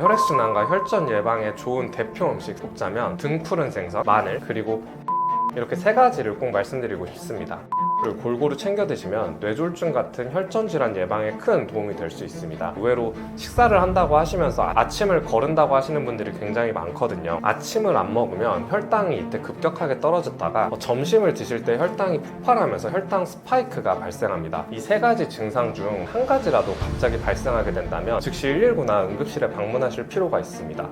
혈액순환과 혈전 예방에 좋은 대표 음식 꼽자면 등푸른 생선, 마늘, 그리고 이렇게 세 가지를 꼭 말씀드리고 싶습니다. 를 골고루 챙겨 드시면 뇌졸중 같은 혈전 질환 예방에 큰 도움이 될 수 있습니다. 의외로 식사를 한다고 하시면서 아침을 거른다고 하시는 분들이 굉장히 많거든요. 아침을 안 먹으면 혈당이 이때 급격하게 떨어졌다가 점심을 드실 때 혈당이 폭발하면서 혈당 스파이크가 발생합니다. 이 세 가지 증상 중 한 가지라도 갑자기 발생하게 된다면 즉시 119나 응급실에 방문하실 필요가 있습니다.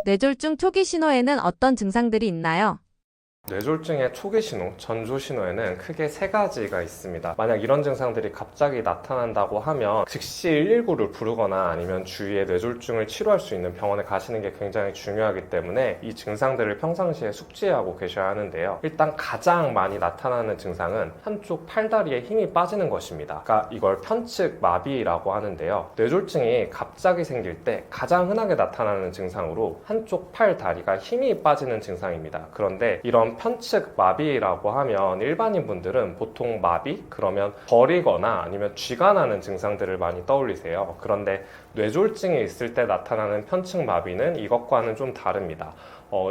뇌졸중 초기 신호에는 어떤 증상들이 있나요? 뇌졸중의 초기 신호, 전조 신호에는 크게 세 가지가 있습니다. 만약 이런 증상들이 갑자기 나타난다고 하면 즉시 119를 부르거나 아니면 주위에 뇌졸중을 치료할 수 있는 병원에 가시는 게 굉장히 중요하기 때문에 이 증상들을 평상시에 숙지하고 계셔야 하는데요. 일단 가장 많이 나타나는 증상은 한쪽 팔다리에 힘이 빠지는 것입니다. 그러니까 이걸 편측 마비라고 하는데요. 뇌졸중이 갑자기 생길 때 가장 흔하게 나타나는 증상으로 한쪽 팔 다리가 힘이 빠지는 증상입니다. 그런데 이런 편측 마비라고 하면 일반인 분들은 보통 마비? 그러면 저리거나 아니면 쥐가 나는 증상들을 많이 떠올리세요. 그런데 뇌졸중이 있을 때 나타나는 편측 마비는 이것과는 좀 다릅니다.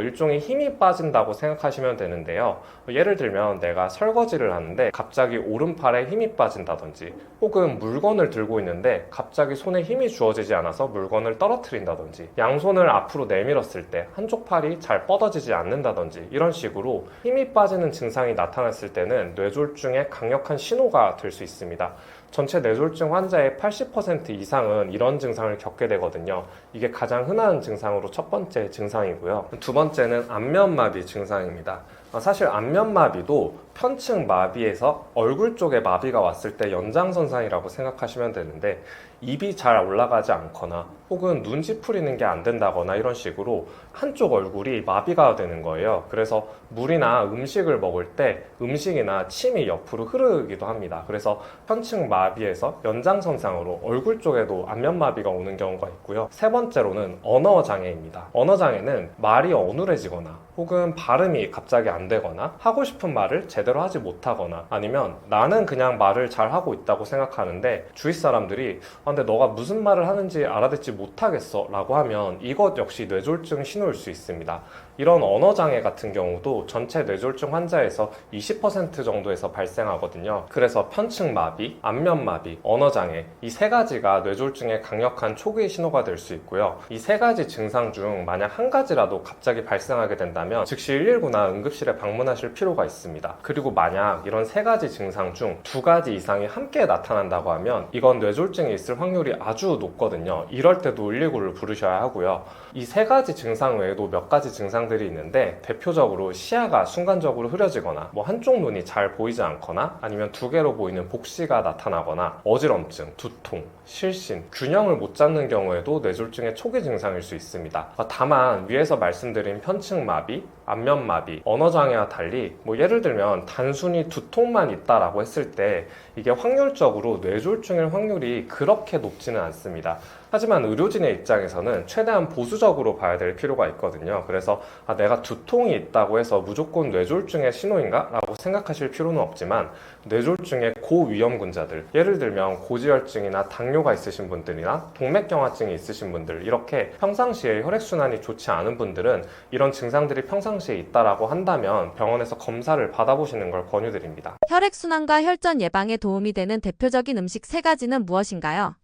일종의 힘이 빠진다고 생각하시면 되는데요. 예를 들면 내가 설거지를 하는데 갑자기 오른팔에 힘이 빠진다든지 혹은 물건을 들고 있는데 갑자기 손에 힘이 주어지지 않아서 물건을 떨어뜨린다든지 양손을 앞으로 내밀었을 때 한쪽 팔이 잘 뻗어지지 않는다든지 이런 식으로 힘이 빠지는 증상이 나타났을 때는 뇌졸중의 강력한 신호가 될 수 있습니다. 전체 뇌졸중 환자의 80% 이상은 이런 증상을 겪게 되거든요. 이게 가장 흔한 증상으로 첫 번째 증상이고요. 두 번째는 안면마비 증상입니다. 사실 안면마비도 편측 마비에서 얼굴 쪽에 마비가 왔을 때 연장선상이라고 생각하시면 되는데 입이 잘 올라가지 않거나 혹은 눈치풀이는 게 안 된다거나 이런 식으로 한쪽 얼굴이 마비가 되는 거예요. 그래서 물이나 음식을 먹을 때 음식이나 침이 옆으로 흐르기도 합니다. 그래서 편측 마비에서 연장선상으로 얼굴 쪽에도 안면마비가 오는 경우가 있고요. 세 번째로는 언어장애입니다. 언어장애는 말이 어눌해지거나 혹은 발음이 갑자기 안 되거나 하고 싶은 말을 제대로 하지 못하거나 아니면 나는 그냥 말을 잘 하고 있다고 생각하는데 주위 사람들이 근데 너가 무슨 말을 하는지 알아듣지 못하겠어 라고 하면 이것 역시 뇌졸중 신호일 수 있습니다. 이런 언어장애 같은 경우도 전체 뇌졸중 환자에서 20% 정도에서 발생하거든요. 그래서 편측 마비, 안면 마비, 언어장애 이 세 가지가 뇌졸중의 강력한 초기 신호가 될 수 있고요. 이 세 가지 증상 중 만약 한 가지라도 갑자기 발생하게 된다면 즉시 119나 응급실에 방문하실 필요가 있습니다. 그리고 만약 이런 세 가지 증상 중 두 가지 이상이 함께 나타난다고 하면 이건 뇌졸중이 있을 확률이 아주 높거든요. 이럴 때도 119를 부르셔야 하고요. 이 세 가지 증상 외에도 몇 가지 증상들이 있는데 대표적으로 시야가 순간적으로 흐려지거나 한쪽 눈이 잘 보이지 않거나 아니면 두 개로 보이는 복시가 나타나거나 어지럼증, 두통, 실신, 균형을 못 잡는 경우에도 뇌졸중의 초기 증상일 수 있습니다. 다만 위에서 말씀드린 편측 마비, 안면 마비, 언어장애와 달리 예를 들면 단순히 두통만 있다라고 했을 때 이게 확률적으로 뇌졸중일 확률이 그렇게 높지는 않습니다. 하지만 의료진의 입장에서는 최대한 보수적으로 봐야 될 필요가 있거든요. 그래서 내가 두통이 있다고 해서 무조건 뇌졸중의 신호인가? 라고 생각하실 필요는 없지만 뇌졸중의 고위험군자들, 예를 들면 고지혈증이나 당뇨가 있으신 분들이나 동맥경화증이 있으신 분들, 이렇게 평상시에 혈액순환이 좋지 않은 분들은 이런 증상들이 평상시에 있다라고 한다면 병원에서 검사를 받아보시는 걸 권유드립니다. 혈액순환과 혈전 예방에 도움이 되는 대표적인 음식 세 가지는 무엇인가요?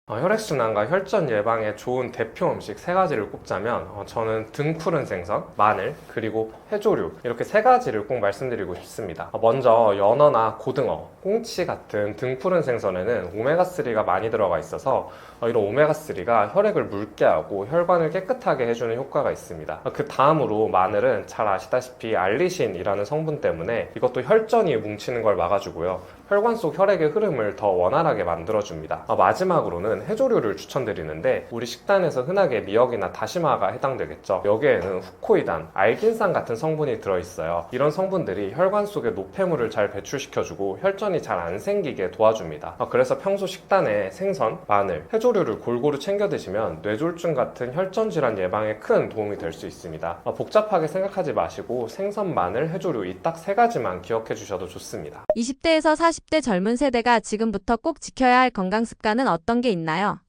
혈액순환과 혈전 예방에 좋은 대표 음식 세 가지를 꼽자면 저는 등푸른 생선, 마늘, 그리고 해조류 이렇게 세 가지를 꼭 말씀드리고 싶습니다. 먼저 연어나 고등어, 꽁치 같은 등푸른 생선에는 오메가3가 많이 들어가 있어서 이런 오메가3가 혈액을 묽게 하고 혈관을 깨끗하게 해주는 효과가 있습니다. 그 다음으로 마늘은 잘 아시다시피 알리신이라는 성분 때문에 이것도 혈전이 뭉치는 걸 막아주고요. 혈관 속 혈액의 흐름을 더 원활하게 만들어줍니다. 마지막으로는 해조류를 추천드리는데 우리 식단에서 흔하게 미역이나 다시마가 해당되겠죠. 여기에는 후코이단, 알긴산 같은 성분이 들어있어요. 이런 성분들이 혈관 속의 노폐물을 잘 배출시켜주고 혈전이 잘 안 생기게 도와줍니다. 그래서 평소 식단에 생선, 마늘, 해조류를 골고루 챙겨 드시면 뇌졸중 같은 혈전 질환 예방에 큰 도움이 될 수 있습니다. 복잡하게 생각하지 마시고 생선, 마늘, 해조류 이 딱 세 가지만 기억해 주셔도 좋습니다. 20대에서 40대 젊은 세대가 지금부터 꼭 지켜야 할 건강 습관은 어떤 게 있나요?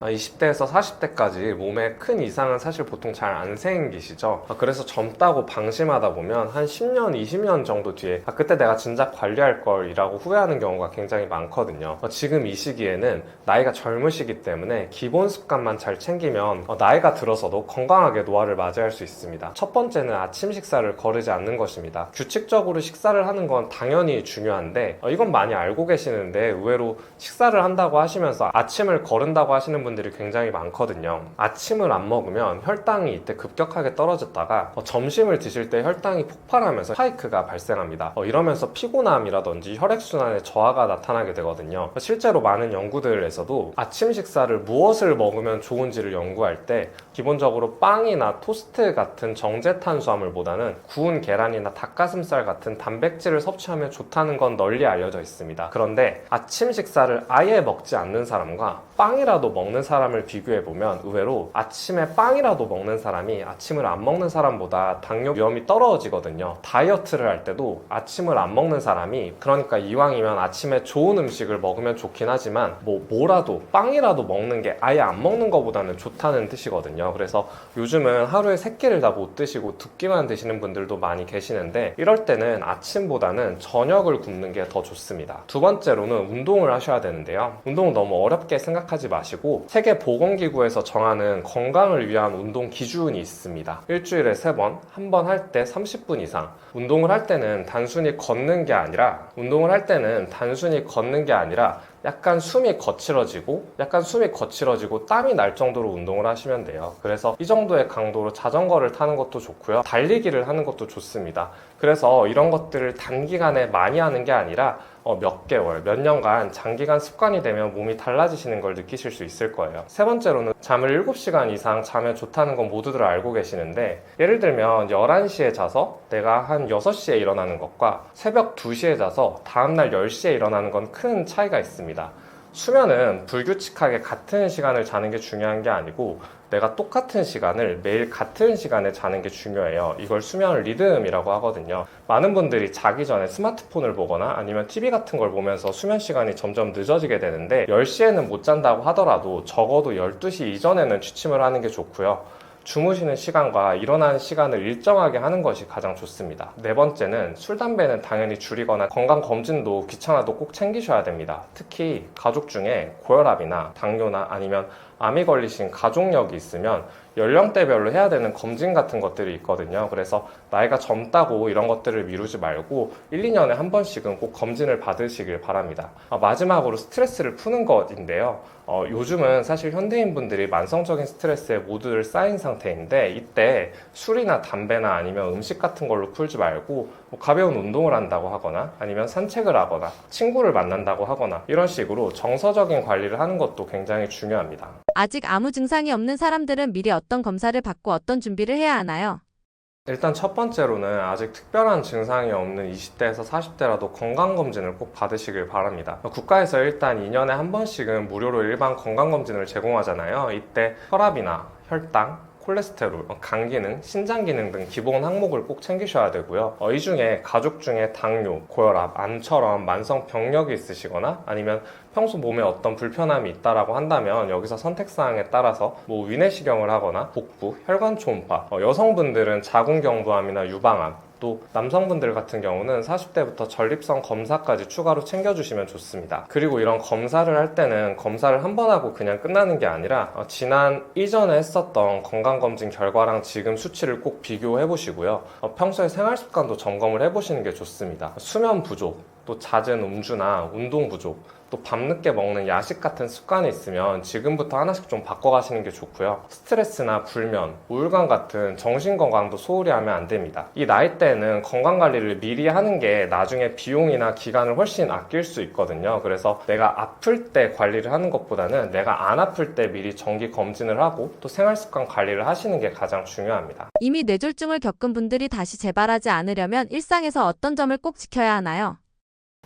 20대에서 40대까지 몸에 큰 이상은 사실 보통 잘 안 생기시죠. 그래서 젊다고 방심하다 보면 한 10년, 20년 정도 뒤에 그때 내가 진작 관리할 걸 이라고 후회하는 경우가 굉장히 많거든요. 지금 이 시기에는 나이가 젊으시기 때문에 기본 습관만 잘 챙기면 나이가 들어서도 건강하게 노화를 맞이할 수 있습니다. 첫 번째는 아침 식사를 거르지 않는 것입니다. 규칙적으로 식사를 하는 건 당연히 중요한데 이건 많이 알고 계시는데 의외로 식사를 한다고 하시면서 아침을 거른다고 하시는 분들이 굉장히 많거든요. 아침을 안 먹으면 혈당이 이때 급격하게 떨어졌다가 점심을 드실 때 혈당이 폭발하면서 스파이크가 발생합니다. 이러면서 피곤함이라든지 혈액순환에 저하가 나타나게 되거든요. 실제로 많은 연구들에서도 아침 식사를 무엇을 먹으면 좋은지를 연구할 때 기본적으로 빵이나 토스트 같은 정제 탄수화물보다는 구운 계란이나 닭가슴살 같은 단백질을 섭취하면 좋다는 건 널리 알려져 있습니다. 그런데 아침 식사를 아예 먹지 않는 사람과 빵이라도 먹는 사람을 비교해보면 의외로 아침에 빵이라도 먹는 사람이 아침을 안 먹는 사람보다 당뇨 위험이 떨어지거든요. 다이어트를 할 때도 아침을 안 먹는 사람이, 그러니까 이왕이면 아침에 좋은 음식을 먹으면 좋긴 하지만 뭐라도 빵이라도 먹는 게 아예 안 먹는 것보다는 좋다는 뜻이거든요. 그래서 요즘은 하루에 3끼를 다 못 드시고 2끼만 드시는 분들도 많이 계시는데 이럴 때는 아침보다는 저녁을 굶는 게 더 좋습니다. 두 번째로는 운동을 하셔야 되는데요. 운동은 너무 어렵게 생각하지 마시고 세계보건기구에서 정하는 건강을 위한 운동 기준이 있습니다. 일주일에 3번, 한 번 할 때 30분 이상. 운동을 할 때는 단순히 걷는 게 아니라 약간 숨이 거칠어지고 땀이 날 정도로 운동을 하시면 돼요. 그래서 이 정도의 강도로 자전거를 타는 것도 좋고요. 달리기를 하는 것도 좋습니다. 그래서 이런 것들을 단기간에 많이 하는 게 아니라 몇 개월, 몇 년간 장기간 습관이 되면 몸이 달라지시는 걸 느끼실 수 있을 거예요. 세 번째로는 잠을 7시간 이상 자면 좋다는 건 모두들 알고 계시는데 예를 들면 11시에 자서 내가 한 6시에 일어나는 것과 새벽 2시에 자서 다음날 10시에 일어나는 건 큰 차이가 있습니다. 수면은 불규칙하게 같은 시간을 자는 게 중요한 게 아니고 내가 똑같은 시간을 매일 같은 시간에 자는 게 중요해요. 이걸 수면 리듬이라고 하거든요. 많은 분들이 자기 전에 스마트폰을 보거나 아니면 TV 같은 걸 보면서 수면 시간이 점점 늦어지게 되는데 10시에는 못 잔다고 하더라도 적어도 12시 이전에는 취침을 하는 게 좋고요. 주무시는 시간과 일어나는 시간을 일정하게 하는 것이 가장 좋습니다. 네 번째는 술, 담배는 당연히 줄이거나 건강검진도 귀찮아도 꼭 챙기셔야 됩니다. 특히 가족 중에 고혈압이나 당뇨나 아니면 암이 걸리신 가족력이 있으면 연령대별로 해야 되는 검진 같은 것들이 있거든요. 그래서 나이가 젊다고 이런 것들을 미루지 말고 1, 2년에 한 번씩은 꼭 검진을 받으시길 바랍니다. 마지막으로 스트레스를 푸는 것인데요. 요즘은 사실 현대인분들이 만성적인 스트레스에 모두들 쌓인 상태인데 이때 술이나 담배나 아니면 음식 같은 걸로 풀지 말고 가벼운 운동을 한다고 하거나 아니면 산책을 하거나 친구를 만난다고 하거나 이런 식으로 정서적인 관리를 하는 것도 굉장히 중요합니다. 아직 아무 증상이 없는 사람들은 미리 어떤 검사를 받고 어떤 준비를 해야 하나요? 일단 첫 번째로는 아직 특별한 증상이 없는 20대에서 40대라도 건강검진을 꼭 받으시길 바랍니다. 국가에서 일단 2년에 한 번씩은 무료로 일반 건강검진을 제공하잖아요. 이때 혈압이나 혈당, 콜레스테롤, 간 기능, 신장 기능 등 기본 항목을 꼭 챙기셔야 되고요. 이 중에 가족 중에 당뇨, 고혈압, 암처럼 만성 병력이 있으시거나 아니면 평소 몸에 어떤 불편함이 있다라고 한다면 여기서 선택사항에 따라서 위내시경을 하거나 복부, 혈관 초음파, 여성분들은 자궁경부암이나 유방암, 또 남성분들 같은 경우는 40대부터 전립선 검사까지 추가로 챙겨주시면 좋습니다. 그리고 이런 검사를 할 때는 검사를 한 번 하고 그냥 끝나는 게 아니라 지난 이전에 했었던 건강검진 결과랑 지금 수치를 꼭 비교해 보시고요. 평소에 생활습관도 점검을 해보시는 게 좋습니다. 수면 부족, 또 잦은 음주나 운동 부족, 또 밤늦게 먹는 야식 같은 습관이 있으면 지금부터 하나씩 좀 바꿔가시는 게 좋고요. 스트레스나 불면, 우울감 같은 정신건강도 소홀히 하면 안 됩니다. 이 나이대에는 건강관리를 미리 하는 게 나중에 비용이나 기간을 훨씬 아낄 수 있거든요. 그래서 내가 아플 때 관리를 하는 것보다는 내가 안 아플 때 미리 정기 검진을 하고 또 생활습관 관리를 하시는 게 가장 중요합니다. 이미 뇌졸중을 겪은 분들이 다시 재발하지 않으려면 일상에서 어떤 점을 꼭 지켜야 하나요?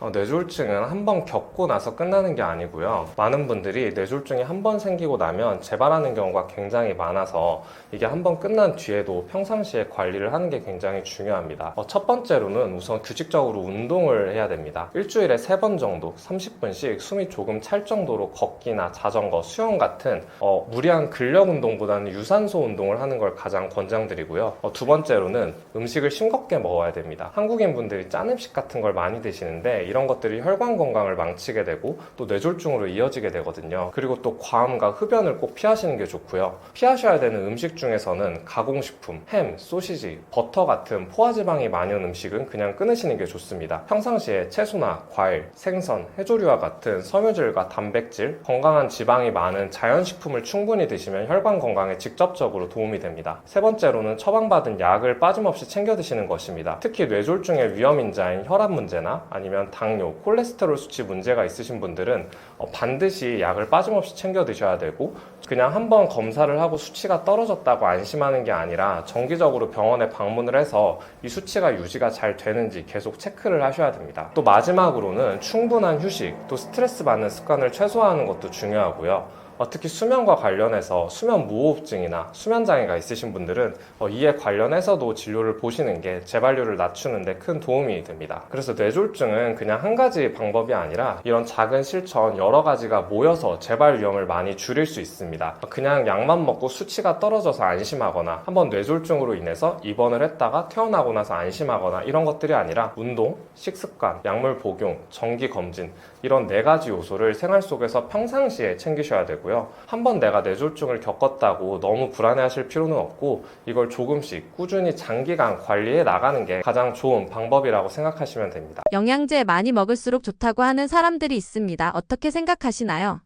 뇌졸중은 한 번 겪고 나서 끝나는 게 아니고요. 많은 분들이 뇌졸중이 한 번 생기고 나면 재발하는 경우가 굉장히 많아서 이게 한 번 끝난 뒤에도 평상시에 관리를 하는 게 굉장히 중요합니다. 첫 번째로는 우선 규칙적으로 운동을 해야 됩니다. 일주일에 3번 정도 30분씩 숨이 조금 찰 정도로 걷기나 자전거, 수영 같은 무리한 근력 운동보다는 유산소 운동을 하는 걸 가장 권장드리고요. 두 번째로는 음식을 싱겁게 먹어야 됩니다. 한국인 분들이 짠 음식 같은 걸 많이 드시는데 이런 것들이 혈관 건강을 망치게 되고 또 뇌졸중으로 이어지게 되거든요. 그리고 또 과음과 흡연을 꼭 피하시는 게 좋고요. 피하셔야 되는 음식 중에서는 가공식품, 햄, 소시지, 버터 같은 포화지방이 많은 음식은 그냥 끊으시는 게 좋습니다. 평상시에 채소나 과일, 생선, 해조류와 같은 섬유질과 단백질, 건강한 지방이 많은 자연식품을 충분히 드시면 혈관 건강에 직접적으로 도움이 됩니다. 세 번째로는 처방받은 약을 빠짐없이 챙겨 드시는 것입니다. 특히 뇌졸중의 위험인자인 혈압 문제나 아니면 당뇨, 콜레스테롤 수치 문제가 있으신 분들은 반드시 약을 빠짐없이 챙겨 드셔야 되고 그냥 한번 검사를 하고 수치가 떨어졌다고 안심하는 게 아니라 정기적으로 병원에 방문을 해서 이 수치가 유지가 잘 되는지 계속 체크를 하셔야 됩니다. 또 마지막으로는 충분한 휴식, 또 스트레스 받는 습관을 최소화하는 것도 중요하고요. 특히 수면과 관련해서 수면 무호흡증이나 수면 장애가 있으신 분들은 이에 관련해서도 진료를 보시는 게 재발률을 낮추는 데 큰 도움이 됩니다. 그래서 뇌졸중은 그냥 한 가지 방법이 아니라 이런 작은 실천 여러 가지가 모여서 재발 위험을 많이 줄일 수 있습니다. 그냥 약만 먹고 수치가 떨어져서 안심하거나 한번 뇌졸중으로 인해서 입원을 했다가 퇴원하고 나서 안심하거나 이런 것들이 아니라 운동, 식습관, 약물 복용, 정기 검진 이런 4가지 요소를 생활 속에서 평상시에 챙기셔야 되고 한번 내가 뇌졸중을 겪었다고 너무 불안해하실 필요는 없고 이걸 조금씩 꾸준히 장기간 관리해 나가는 게 가장 좋은 방법이라고 생각하시면 됩니다. 영양제 많이 먹을수록 좋다고 하는 사람들이 있습니다. 어떻게 생각하시나요?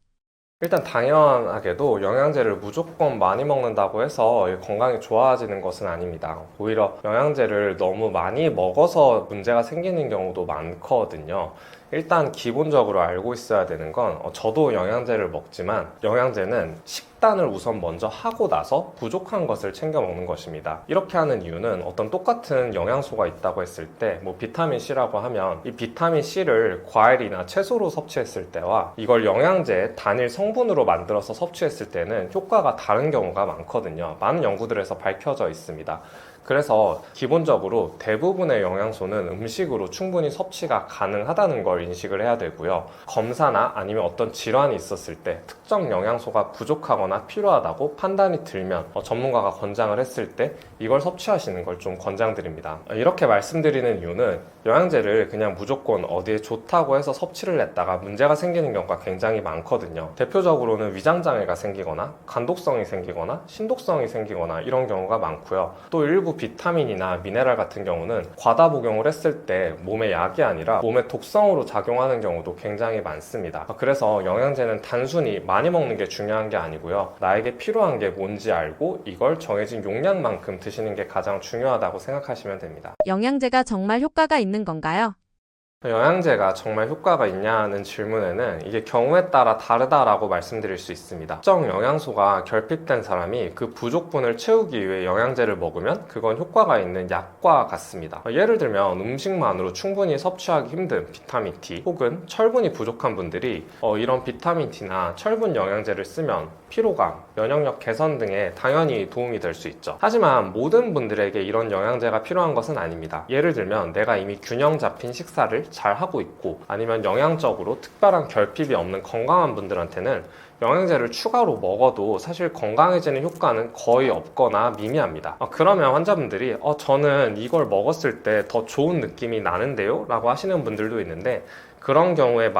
일단 당연하게도 영양제를 무조건 많이 먹는다고 해서 건강이 좋아지는 것은 아닙니다. 오히려 영양제를 너무 많이 먹어서 문제가 생기는 경우도 많거든요. 일단 기본적으로 알고 있어야 되는 건 저도 영양제를 먹지만 영양제는 식단을 우선 먼저 하고 나서 부족한 것을 챙겨 먹는 것입니다. 이렇게 하는 이유는 어떤 똑같은 영양소가 있다고 했을 때 비타민 C라고 하면 이 비타민 C를 과일이나 채소로 섭취했을 때와 이걸 영양제 단일 성분으로 만들어서 섭취했을 때는 효과가 다른 경우가 많거든요. 많은 연구들에서 밝혀져 있습니다. 그래서 기본적으로 대부분의 영양소는 음식으로 충분히 섭취가 가능하다는 걸 인식을 해야 되고요. 검사나 아니면 어떤 질환이 있었을 때 특정 영양소가 부족하거나 필요하다고 판단이 들면 전문가가 권장을 했을 때 이걸 섭취하시는 걸 좀 권장드립니다. 이렇게 말씀드리는 이유는 영양제를 그냥 무조건 어디에 좋다고 해서 섭취를 했다가 문제가 생기는 경우가 굉장히 많거든요. 대표적으로는 위장장애가 생기거나 간독성이 생기거나 신독성이 생기거나 이런 경우가 많고요. 또 일부 비타민이나 미네랄 같은 경우는 과다 복용을 했을 때 몸의 약이 아니라 몸의 독성으로 작용하는 경우도 굉장히 많습니다. 그래서 영양제는 단순히 많이 먹는 게 중요한 게 아니고요. 나에게 필요한 게 뭔지 알고 이걸 정해진 용량만큼 드시는 게 가장 중요하다고 생각하시면 됩니다. 영양제가 정말 효과가 있는 건가요? 영양제가 정말 효과가 있냐는 질문에는 이게 경우에 따라 다르다라고 말씀드릴 수 있습니다. 특정 영양소가 결핍된 사람이 그 부족분을 채우기 위해 영양제를 먹으면 그건 효과가 있는 약과 같습니다. 예를 들면 음식만으로 충분히 섭취하기 힘든 비타민 D 혹은 철분이 부족한 분들이 이런 비타민 D나 철분 영양제를 쓰면 피로감, 면역력 개선 등에 당연히 도움이 될 수 있죠. 하지만 모든 분들에게 이런 영양제가 필요한 것은 아닙니다. 예를 들면 내가 이미 균형 잡힌 식사를 잘 하고 있고 아니면 영양적으로 특별한 결핍이 없는 건강한 분들한테는 영양제를 추가로 먹어도 사실 건강해지는 효과는 거의 없거나 미미합니다. 그러면 환자분들이 저는 이걸 먹었을 때 더 좋은 느낌이 나는데요? 라고 하시는 분들도 있는데 그런 경우에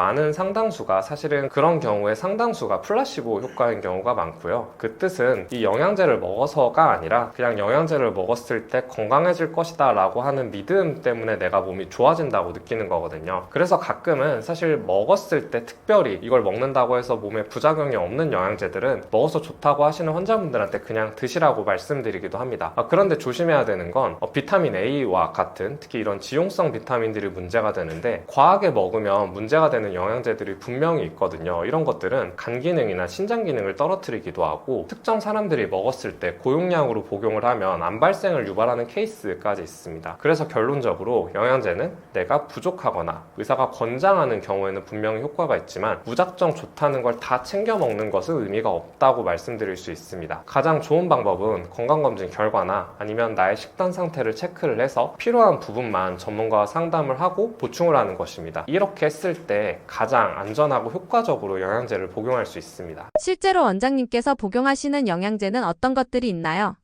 사실은 그런 경우에 상당수가 플라시보 효과인 경우가 많고요. 그 뜻은 이 영양제를 먹어서가 아니라 그냥 영양제를 먹었을 때 건강해질 것이다 라고 하는 믿음 때문에 내가 몸이 좋아진다고 느끼는 거거든요. 그래서 가끔은 사실 먹었을 때 특별히 이걸 먹는다고 해서 몸에 부작용이 없는 영양제들은 먹어서 좋다고 하시는 환자분들한테 그냥 드시라고 말씀드리기도 합니다. 그런데 조심해야 되는 건 비타민 A와 같은 특히 이런 지용성 비타민들이 문제가 되는데 과하게 먹으면 먹으면 문제가 되는 영양제들이 분명히 있거든요. 이런 것들은 간 기능이나 신장 기능을 떨어뜨리기도 하고 특정 사람들이 먹었을 때 고용량으로 복용을 하면 암 발생을 유발하는 케이스까지 있습니다. 그래서 결론적으로 영양제는 내가 부족하거나 의사가 권장하는 경우에는 분명히 효과가 있지만 무작정 좋다는 걸 다 챙겨 먹는 것은 의미가 없다고 말씀드릴 수 있습니다. 가장 좋은 방법은 건강검진 결과나 아니면 나의 식단 상태를 체크를 해서 필요한 부분만 전문가와 상담을 하고 보충을 하는 것입니다. 이렇게 했을 때 가장 안전하고 효과적으로 영양제를 복용할 수 있습니다. 실제로 원장님께서 복용하시는 영양제는 어떤 것들이 있나요?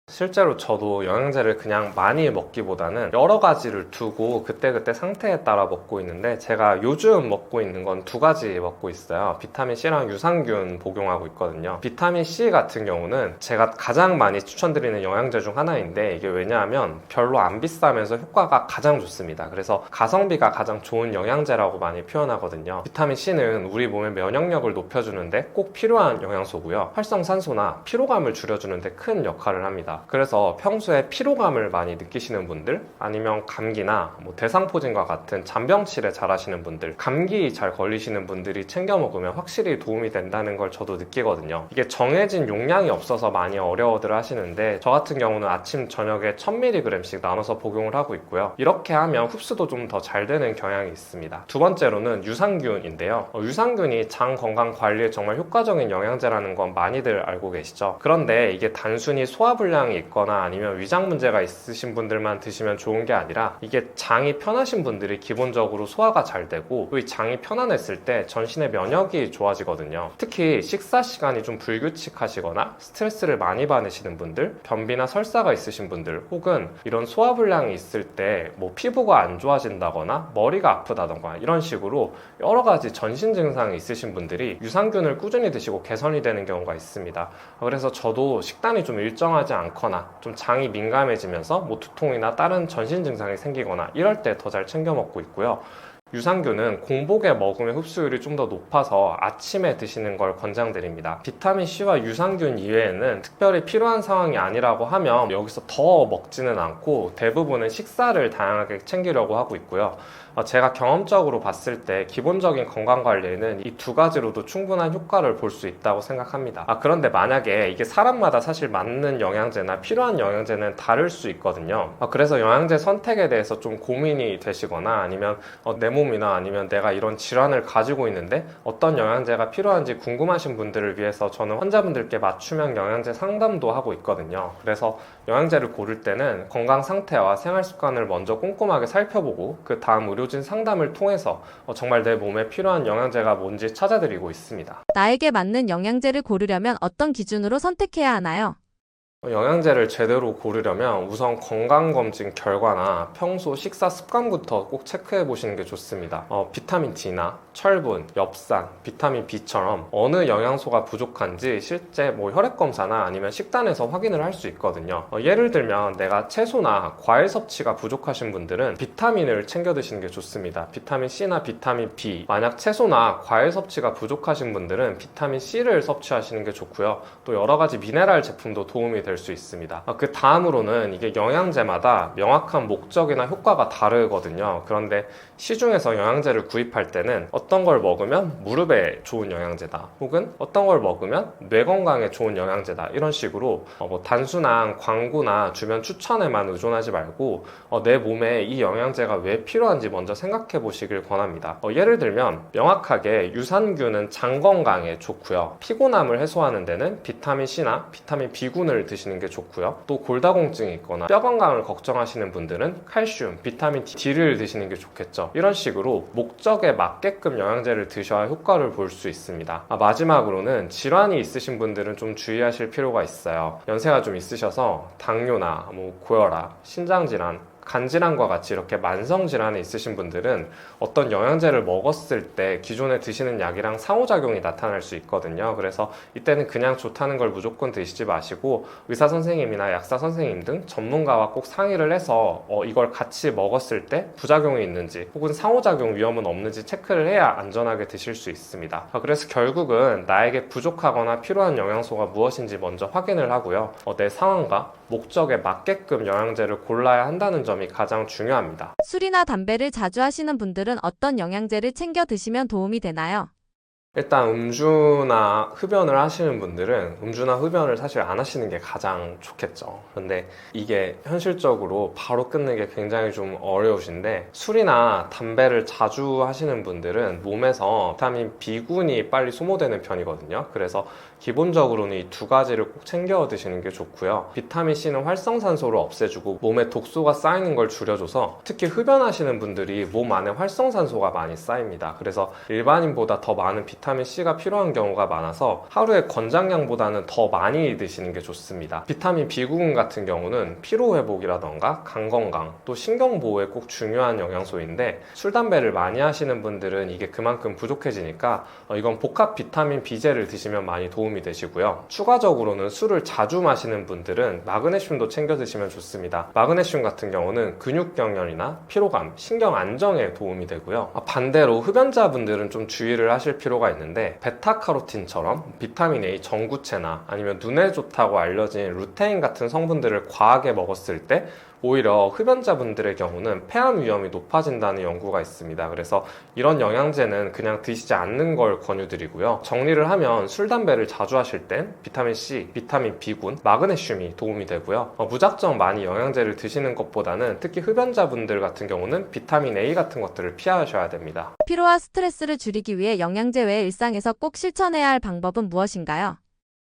실제로 저도 영양제를 그냥 많이 먹기보다는 여러 가지를 두고 그때그때 상태에 따라 먹고 있는데 제가 요즘 먹고 있는 건 두 가지 먹고 있어요. 비타민C랑 유산균 복용하고 있거든요. 비타민C 같은 경우는 제가 가장 많이 추천드리는 영양제 중 하나인데 이게 왜냐하면 별로 안 비싸면서 효과가 가장 좋습니다. 그래서 가성비가 가장 좋은 영양제라고 많이 표현하거든요. 비타민C는 우리 몸의 면역력을 높여주는데 꼭 필요한 영양소고요. 활성산소나 피로감을 줄여주는데 큰 역할을 합니다. 그래서 평소에 피로감을 많이 느끼시는 분들 아니면 감기나 대상포진과 같은 잔병치레 잘 하시는 분들 감기 잘 걸리시는 분들이 챙겨 먹으면 확실히 도움이 된다는 걸 저도 느끼거든요. 이게 정해진 용량이 없어서 많이 어려워들 하시는데 저 같은 경우는 아침 저녁에 1000mg씩 나눠서 복용을 하고 있고요. 이렇게 하면 흡수도 좀 더 잘 되는 경향이 있습니다. 두 번째로는 유산균인데요. 유산균이 장 건강 관리에 정말 효과적인 영양제라는 건 많이들 알고 계시죠. 그런데 이게 단순히 소화불량 이 있거나 아니면 위장 문제가 있으신 분들만 드시면 좋은 게 아니라 이게 장이 편하신 분들이 기본적으로 소화가 잘 되고 이 장이 편안했을 때 전신의 면역이 좋아지거든요. 특히 식사 시간이 좀 불규칙하시거나 스트레스를 많이 받으시는 분들, 변비나 설사가 있으신 분들 혹은 이런 소화불량이 있을 때 피부가 안 좋아진다거나 머리가 아프다던가 이런 식으로 여러 가지 전신 증상이 있으신 분들이 유산균을 꾸준히 드시고 개선이 되는 경우가 있습니다. 그래서 저도 식단이 좀 일정하지 않거나 좀 장이 민감해지면서 두통이나 다른 전신 증상이 생기거나 이럴 때 더 잘 챙겨 먹고 있고요. 유산균은 공복에 먹으면 흡수율이 좀 더 높아서 아침에 드시는 걸 권장드립니다. 비타민C와 유산균 이외에는 특별히 필요한 상황이 아니라고 하면 여기서 더 먹지는 않고 대부분은 식사를 다양하게 챙기려고 하고 있고요. 제가 경험적으로 봤을 때 기본적인 건강관리에는 이 두 가지로도 충분한 효과를 볼 수 있다고 생각합니다. 그런데 만약에 이게 사람마다 사실 맞는 영양제나 필요한 영양제는 다를 수 있거든요. 그래서 영양제 선택에 대해서 좀 고민이 되시거나 아니면 내 몸이나 아니면 내가 이런 질환을 가지고 있는데 어떤 영양제가 필요한지 궁금하신 분들을 위해서 저는 환자분들께 맞춤형 영양제 상담도 하고 있거든요. 그래서 영양제를 고를 때는 건강 상태와 생활 습관을 먼저 꼼꼼하게 살펴보고 그 다음 의료진 상담을 통해서 정말 내 몸에 필요한 영양제가 뭔지 찾아드리고 있습니다. 나에게 맞는 영양제를 고르려면 어떤 기준으로 선택해야 하나요? 영양제를 제대로 고르려면 우선 건강검진 결과나 평소 식사 습관부터 꼭 체크해 보시는 게 좋습니다. 비타민 D나 철분, 엽산, 비타민 B처럼 어느 영양소가 부족한지 실제 혈액검사나 아니면 식단에서 확인을 할 수 있거든요. 예를 들면 내가 채소나 과일 섭취가 부족하신 분들은 비타민을 챙겨 드시는 게 좋습니다. 비타민 C나 비타민 B. 만약 채소나 과일 섭취가 부족하신 분들은 비타민 C를 섭취하시는 게 좋고요. 또 여러 가지 미네랄 제품도 도움이 될 수 있습니다. 그 다음으로는 이게 영양제마다 명확한 목적이나 효과가 다르거든요. 그런데 시중에서 영양제를 구입할 때는 어떤 걸 먹으면 무릎에 좋은 영양제다 혹은 어떤 걸 먹으면 뇌 건강에 좋은 영양제다 이런 식으로 단순한 광고나 주변 추천에만 의존하지 말고 내 몸에 이 영양제가 왜 필요한지 먼저 생각해 보시길 권합니다. 예를 들면 명확하게 유산균은 장 건강에 좋고요. 피곤함을 해소하는 데는 비타민 C나 비타민 B군을 드시는 게 좋고요. 또 골다공증이 있거나 뼈 건강을 걱정하시는 분들은 칼슘, 비타민 D를 드시는 게 좋겠죠. 이런 식으로 목적에 맞게끔 영양제를 드셔야 효과를 볼 수 있습니다. 마지막으로는 질환이 있으신 분들은 좀 주의하실 필요가 있어요. 연세가 좀 있으셔서 당뇨나 고혈압, 신장질환, 간질환과 같이 이렇게 만성질환이 있으신 분들은 어떤 영양제를 먹었을 때 기존에 드시는 약이랑 상호작용이 나타날 수 있거든요. 그래서 이때는 그냥 좋다는 걸 무조건 드시지 마시고 의사 선생님이나 약사 선생님 등 전문가와 꼭 상의를 해서 이걸 같이 먹었을 때 부작용이 있는지 혹은 상호작용 위험은 없는지 체크를 해야 안전하게 드실 수 있습니다. 그래서 결국은 나에게 부족하거나 필요한 영양소가 무엇인지 먼저 확인을 하고요. 내 상황과 목적에 맞게끔 영양제를 골라야 한다는 점 점이 가장 중요합니다. 술이나 담배를 자주 하시는 분들은 어떤 영양제를 챙겨 드시면 도움이 되나요? 일단 음주나 흡연을 하시는 분들은 음주나 흡연을 사실 안 하시는 게 가장 좋겠죠. 그런데 이게 현실적으로 바로 끊는 게 굉장히 좀 어려우신데, 술이나 담배를 자주 하시는 분들은 몸에서 비타민 B군이 빨리 소모되는 편이거든요. 그래서 기본적으로는 이 두 가지를 꼭 챙겨 드시는 게 좋고요. 비타민 C는 활성산소를 없애주고 몸에 독소가 쌓이는 걸 줄여줘서 특히 흡연하시는 분들이 몸 안에 활성산소가 많이 쌓입니다. 그래서 일반인보다 더 많은 비타민 C가 필요한 경우가 많아서 하루에 권장량보다는 더 많이 드시는 게 좋습니다. 비타민 B군 같은 경우는 피로 회복이라던가 간 건강, 또 신경 보호에 꼭 중요한 영양소인데, 술, 담배를 많이 하시는 분들은 이게 그만큼 부족해지니까 이건 복합 비타민 B제를 드시면 많이 도움이 되시고요. 추가적으로는 술을 자주 마시는 분들은 마그네슘도 챙겨 드시면 좋습니다. 마그네슘 같은 경우는 근육 경련이나 피로감, 신경 안정에 도움이 되고요. 반대로 흡연자분들은 좀 주의를 하실 필요가 있는데, 베타카로틴처럼 비타민 A 전구체나 아니면 눈에 좋다고 알려진 루테인 같은 성분들을 과하게 먹었을 때 오히려 흡연자분들의 경우는 폐암 위험이 높아진다는 연구가 있습니다. 그래서 이런 영양제는 그냥 드시지 않는 걸 권유드리고요. 정리를 하면 술, 담배를 자주 하실 땐 비타민 C, 비타민 B군, 마그네슘이 도움이 되고요. 무작정 많이 영양제를 드시는 것보다는 특히 흡연자분들 같은 경우는 비타민 A 같은 것들을 피하셔야 됩니다. 피로와 스트레스를 줄이기 위해 영양제 외에 일상에서 꼭 실천해야 할 방법은 무엇인가요?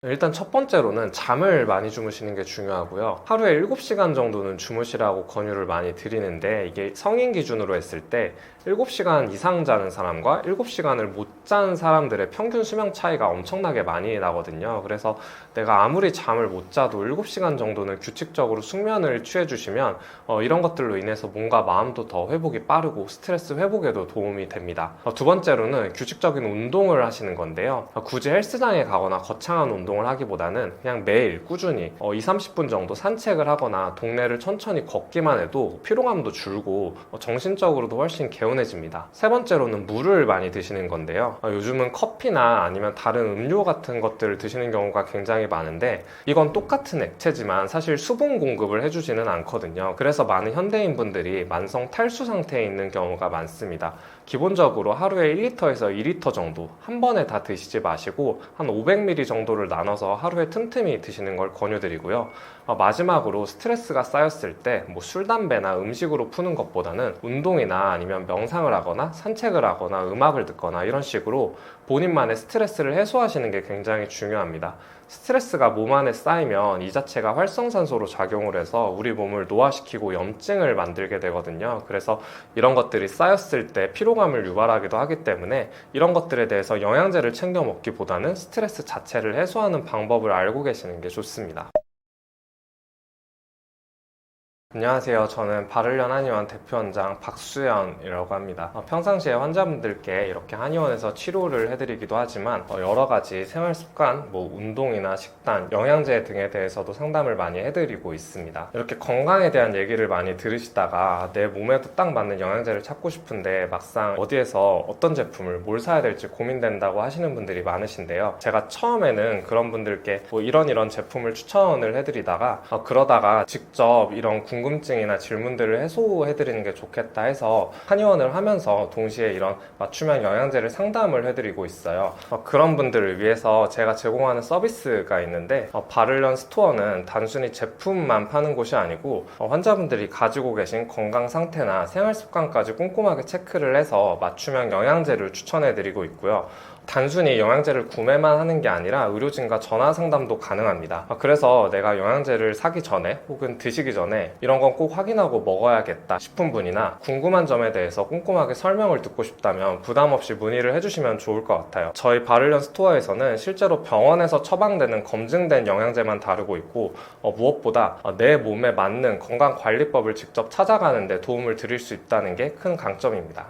일단 첫 번째로는 잠을 많이 주무시는 게 중요하고요. 하루에 7시간 정도는 주무시라고 권유를 많이 드리는데, 이게 성인 기준으로 했을 때 7시간 이상 자는 사람과 7시간을 못 자는 사람들의 평균 수명 차이가 엄청나게 많이 나거든요. 그래서 내가 아무리 잠을 못 자도 7시간 정도는 규칙적으로 숙면을 취해주시면 이런 것들로 인해서 몸과 마음도 더 회복이 빠르고 스트레스 회복에도 도움이 됩니다. 두 번째로는 규칙적인 운동을 하시는 건데요. 굳이 헬스장에 가거나 거창한 운동을 하기보다는 그냥 매일 꾸준히 20-30분 정도 산책을 하거나 동네를 천천히 걷기만 해도 피로감도 줄고 정신적으로도 훨씬 개운해집니다. 세 번째로는 물을 많이 드시는 건데요. 요즘은 커피나 아니면 다른 음료 같은 것들을 드시는 경우가 굉장히 많은데, 이건 똑같은 액체지만 사실 수분 공급을 해주지는 않거든요. 그래서 많은 현대인분들이 만성 탈수 상태에 있는 경우가 많습니다. 기본적으로 하루에 1리터에서 2리터 정도 한 번에 다 드시지 마시고 한 500ml 정도를 나눠서 하루에 틈틈이 드시는 걸 권유드리고요. 마지막으로 스트레스가 쌓였을 때 술, 담배나 음식으로 푸는 것보다는 운동이나 아니면 명상을 하거나 산책을 하거나 음악을 듣거나 이런 식으로 본인만의 스트레스를 해소하시는 게 굉장히 중요합니다. 스트레스가 몸 안에 쌓이면 이 자체가 활성산소로 작용을 해서 우리 몸을 노화시키고 염증을 만들게 되거든요. 그래서 이런 것들이 쌓였을 때 피로감을 유발하기도 하기 때문에 이런 것들에 대해서 영양제를 챙겨 먹기보다는 스트레스 자체를 해소하는 방법을 알고 계시는 게 좋습니다. 안녕하세요. 저는 바를련 한의원 대표원장 박수현이라고 합니다. 평상시에 환자분들께 이렇게 한의원에서 치료를 해드리기도 하지만 여러 가지 생활습관, 운동이나 식단, 영양제 등에 대해서도 상담을 많이 해드리고 있습니다. 이렇게 건강에 대한 얘기를 많이 들으시다가 내 몸에도 딱 맞는 영양제를 찾고 싶은데 막상 어디에서 어떤 제품을 뭘 사야 될지 고민된다고 하시는 분들이 많으신데요. 제가 처음에는 그런 분들께 이런 제품을 추천을 해드리다가 그러다가 직접 이런 궁금증이나 질문들을 해소해드리는 게 좋겠다 해서 한의원을 하면서 동시에 이런 맞춤형 영양제를 상담을 해드리고 있어요. 그런 분들을 위해서 제가 제공하는 서비스가 있는데, 바를련 스토어는 단순히 제품만 파는 곳이 아니고 환자분들이 가지고 계신 건강 상태나 생활 습관까지 꼼꼼하게 체크를 해서 맞춤형 영양제를 추천해드리고 있고요. 단순히 영양제를 구매만 하는 게 아니라 의료진과 전화 상담도 가능합니다. 그래서 내가 영양제를 사기 전에 혹은 드시기 전에 이런 건 꼭 확인하고 먹어야겠다 싶은 분이나 궁금한 점에 대해서 꼼꼼하게 설명을 듣고 싶다면 부담 없이 문의를 해주시면 좋을 것 같아요. 저희 바를련 스토어에서는 실제로 병원에서 처방되는 검증된 영양제만 다루고 있고, 무엇보다 내 몸에 맞는 건강관리법을 직접 찾아가는 데 도움을 드릴 수 있다는 게 큰 강점입니다.